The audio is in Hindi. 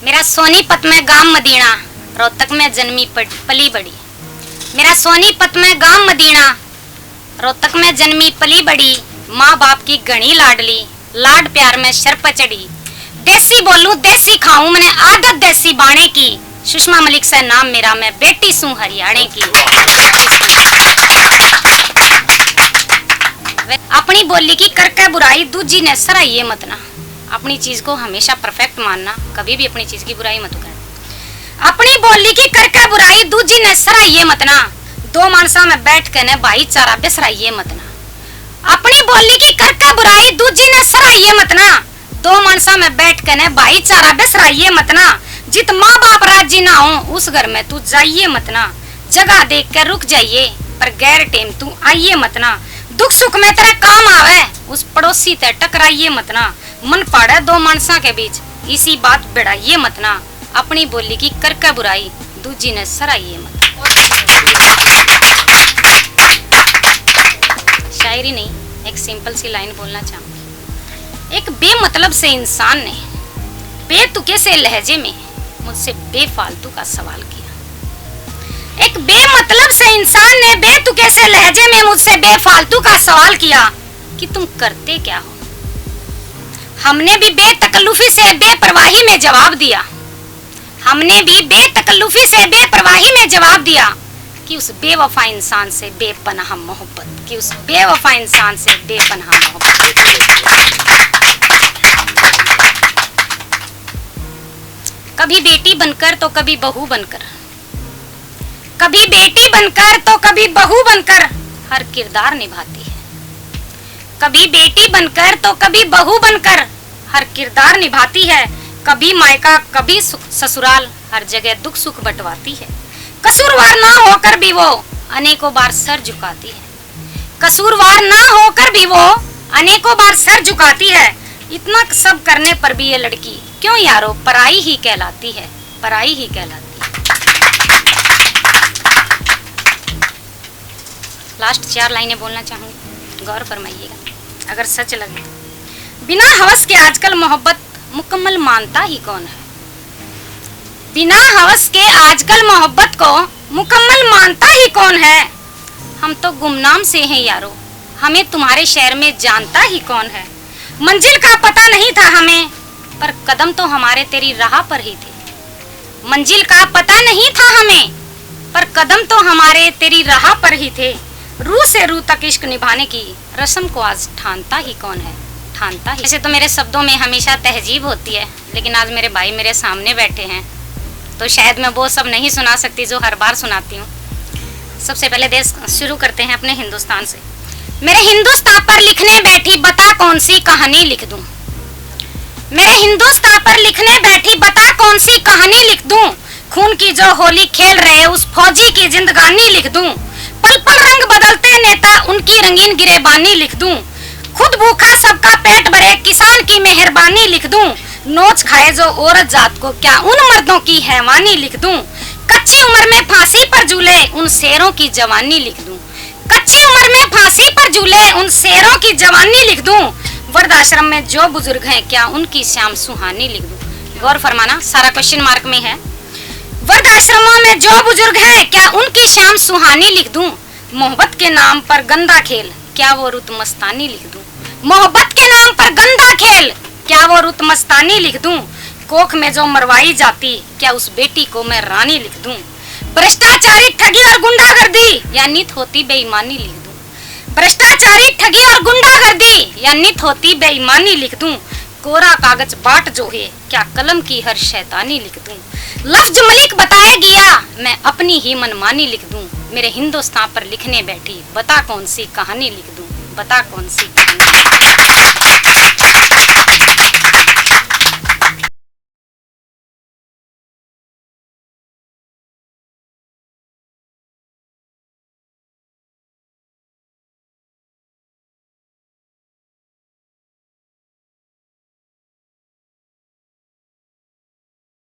मेरा सोनीपत में गांव मदीना, रोहतक में जन्मी पली बड़ी। मेरा सोनीपत में गांव मदीना, रोहतक में जन्मी पली बड़ी। माँ बाप की घनी लाडली, लाड प्यार में शर पर चढ़ी। देसी बोलूं देसी खाऊं, मैंने आदत देसी बाणे की। सुषमा मलिक से नाम मेरा, मैं बेटी सू हरियाणे की। अपनी बोली की करके बुराई दूजी ने सराइए मत ना। अपनी चीज को हमेशा परफेक्ट मानना, कभी भी अपनी चीज की बुराई मत करना। अपनी बोली की करके बुराई दूजी ने सराइए मत ना। दो मानसा में बैठ के ने भाईचारा बेसराइए मत ना। अपनी बोली की करके बुराई दूजी ने सराइए मत ना। दो मानसा में बैठ के ने भाईचारा बेसराइए मत ना। जित माँ बाप राजी ना हो उस घर में तू जाइए मत ना। जगह देख कर रुक जाइए पर गैर टेम तू आइए मत ना। दुख सुख में तेरा काम आवे उस पड़ोसी ते टकराइए मत ना। मन पड़े दो मानसा के बीच इसी बात बढ़ाइए मत ना। अपनी बोली की करके बुराई दूजी ने सराइए मत। शायरी नहीं, एक सिंपल सी लाइन बोलना चाहूंगी। एक बेमतलब से इंसान ने बेतुके से लहजे में मुझसे बेफालतू का सवाल किया। एक बेमतलब से इंसान ने बेतुके से लहजे में मुझसे बेफालतू का सवाल किया कि तुम करते क्या हो। हमने भी बेतकल्लुफी से बेपरवाही में जवाब दिया। हमने भी बेतकल्लुफी से बेपरवाही में जवाब दिया कि उस बेवफा इंसान से बेपनाह मोहब्बत, कि उस बेवफा इंसान से बेपनाह मोहब्बत। कभी बेटी बनकर तो कभी बहू बनकर, कभी बेटी बनकर तो कभी बहू बनकर हर किरदार निभाती है। कभी बेटी बनकर तो कभी बहू बनकर हर किरदार निभाती है। कभी मायका कभी ससुराल, हर जगह दुख सुख बंटवाती है। कसूरवार ना होकर भी वो अनेकों बार सर झुकाती है। कसूरवार ना होकर भी वो अनेकों बार सर झुकाती है। इतना सब करने पर भी ये लड़की क्यों यारो पराई ही कहलाती है, पराई ही कहलाती है। लास्ट 4 लाइनें बोलना चाहूंगी, गौर फरमाइएगा अगर सच लगे तो। बिना हवस के आजकल मोहब्बत मुकम्मल मानता ही कौन है। बिना हवस के आजकल मोहब्बत को मुकम्मल मानता ही कौन है। हम तो गुमनाम से हैं यारो, हमें तुम्हारे शहर में जानता ही कौन है। मंजिल का पता नहीं था हमें पर कदम तो हमारे तेरी राह पर ही थे। मंजिल का पता नहीं था हमें पर कदम तो हमारे तेरी राह पर ही थे। रूह से रूह तक इश्क निभाने की रस्म को आज ठानता ही कौन है, ठानता ही। वैसे तो मेरे शब्दों में हमेशा तहजीब होती है, लेकिन आज मेरे भाई मेरे सामने बैठे हैं तो शायद मैं वो सब नहीं सुना सकती जो हर बार सुनाती हूँ। सबसे पहले देश शुरू करते हैं अपने हिंदुस्तान से। मेरे हिंदुस्तान पर लिखने बैठी बता कौन सी कहानी लिख दूं। मेरे हिंदुस्तान पर लिखने बैठी बता कौन सी कहानी लिख दूं। खून की जो होली खेल रहे उस फौजी की जिंदगानी लिख दूं। पल पल रंग बदलते नेता उनकी रंगीन गिरेबानी लिख दूं। खुद भूखा सबका पेट भरे किसान की मेहरबानी लिख दूं। नोच खाए जो औरत जात को क्या उन मर्दों की हैवानी लिख दूं। कच्ची उम्र में फांसी पर झूले उन शेरों की जवानी लिख दूं। कच्ची उम्र में फांसी पर झूले उन शेरों की जवानी लिख दूं। वृद्धाश्रम में जो बुजुर्ग हैं क्या उनकी श्याम सुहानी लिख दूं। गौर फरमाना, सारा क्वेश्चन मार्क में है। वृद्धाश्रमों में जो बुजुर्ग हैं क्या उनकी श्याम सुहानी लिख दूं। मोहब्बत के नाम पर गंदा खेल क्या वो रुत मस्तानी लिख दूं। मोहब्बत के नाम पर गंदा खेल क्या वो रुत मस्तानी लिख दूं। कोख में जो मरवाई जाती क्या उस बेटी को मैं रानी लिख दूं। भ्रष्टाचारी ठगी और गुंडागर्दी या नित होती बेईमानी लिख दूं। भ्रष्टाचारी ठगी और गुंडागर्दी या नित होती बेईमानी लिख दूं। कोरा कागज बाट जो है क्या कलम की हर शैतानी लिख दूं। लफ्ज मलिक बताया गया मैं अपनी ही मनमानी लिख दूं। मेरे हिंदुस्तान पर लिखने बैठी बता कौन सी कहानी लिख दूं, बता कौन सी कहानी।